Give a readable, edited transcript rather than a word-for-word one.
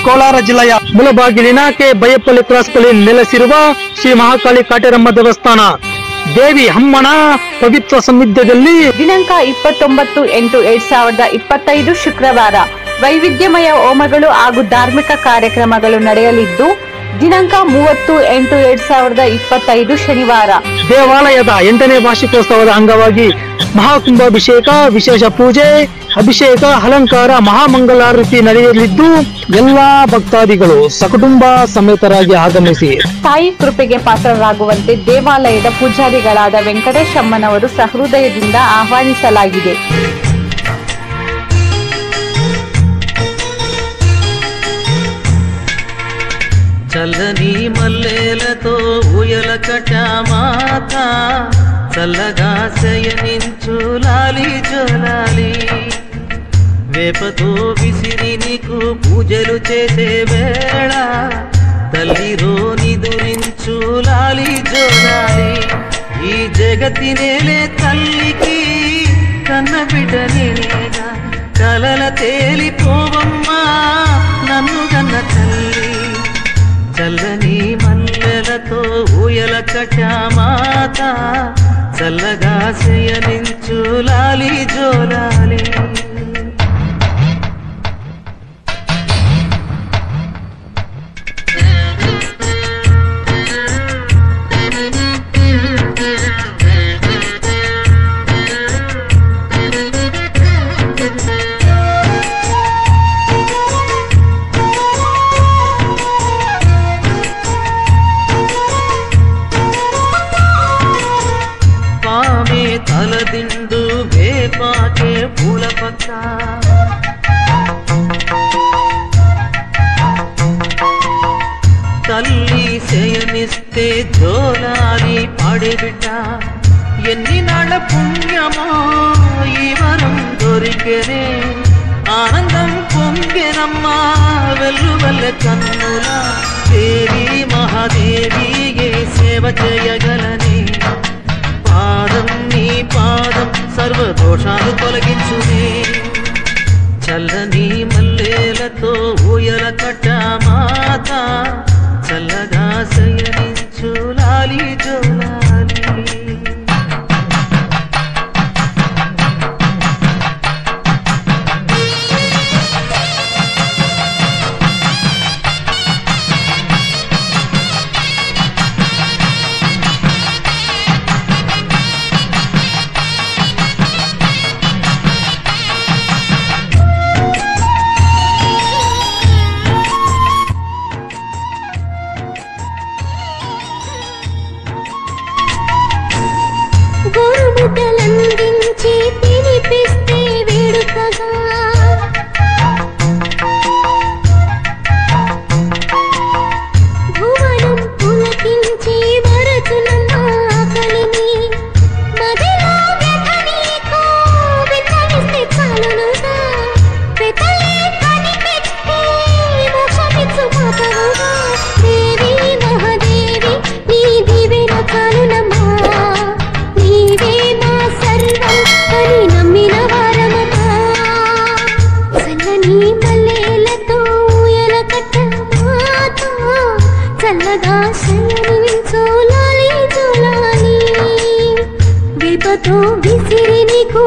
ಕೋಲಾರ ಜಿಲ್ಲೆಯ ಮುಳಬಾಗಿಲಿನ K ಬೈಯಪ್ಪಲ್ಲಿ cross ಬಳಿ ನೆಲೆಸಿರುವ ಶ್ರೀ ಮಹಾಕಾಳಿ ಕಾಟೇರಮ್ಮ ದೇವಸ್ಥಾನ ದೇವಿ ಅಮ್ಮನ ಪವಿತ್ರ ಸನ್ನಿಧ್ಯದಲ್ಲಿ ದಿನಾಂಕ 29/8/2025 ಶುಕ್ರವಾರ ವೈವಿಧ್ಯಮಯ ಹೋಮಗಳು ಹಾಗೂ ಧಾರ್ಮಿಕ ಕಾರ್ಯಕ್ರಮಗಳು ನಡೆಯಲಿದ್ದು ದಿನಾಂಕ 30/8/2025 ಶನಿವಾರ ದೇವಾಲಯದ 8ನೇ ವಾರ್ಷಿಕೋತ್ಸವದ ಅಂಗವಾಗಿ ಮಹಾಕುಂಭಾಭಿಷೇಕ, ವಿಶೇಷ ಪೂಜೆ, ಅಭಿಷೇಕ, ಅಲಂಕಾರ, ಮಹಾಮಂಗಳಾರತಿ ನಡೆಯಲಿದ್ದು ಎಲ್ಲಾ ಭಕ್ತಾದಿಗಳು ಸಕುಟುಂಬ ಸಮೇತರಾಗಿ ಆಗಮಿಸಿ ತಾಯಿ ಕೃಪೆಗೆ ಪಾತ್ರರಾಗುವಂತೆ ದೇವಾಲಯದ ಪೂಜಾರಿಗಳಾದ ವೆಂಕಟೇಶಮ್ಮನವರು ಸಹೃದಯದಿಂದ ಆಹ್ವಾನಿಸಲಾಗಿದೆ. చల్లని మల్లెలతో ఊయల కట్టామాత చల్లగా శయనించు లాలి జోలాలి వేపతో విసిరి నీకు పూజలు చేసే వేళ తల్లిరో నిదురించు లాలి జోలాలి ఈ జగతి నేలే తల్లికి కన్న బిడ్డ నేనేగా కలల తేలిపోవమ్మా నన్ను కన్న తల్లి చల్లని మల్లెలతో ఊయల కట్టామాత చల్లగా శయనించు లాలి జోలాలి తలదిండు వేపాకే పూల పక్క తల్లి శయనిస్తే జోలాలి పాడేబిడ్డ ఎన్ని నాళ్ళ పుణ్యమో ఈ వరం దొరికెనే ఆనందం పొంగెనమ్మా వెల్లువల్ల కన్నుల దేవి మహాదేవి ఏ సేవ చేయగలనే పాదం నీ పాదం సర్వదోషాలు తొలగించునే చల్లని మల్లెలతో ఊయల కట్టామాత చల్లగా శయనించు లాలి జోలాలి గోరుముద్దలందించి తినిపిస్తే వేడుకగా భువనం పులకించి వరచునమ్మ ఆకలిని మదిలో వ్యథ నీకు విన్నవిస్తే చాలునుగా పెతలే కనిపెట్టి మోక్షమిచ్చు మాతవుగా దేవి మహాదేవి నీ దీవెన చాలునమ్మా చల్లగా శయనించు లాలి జోలాలి వేపతో విసిరి నీకు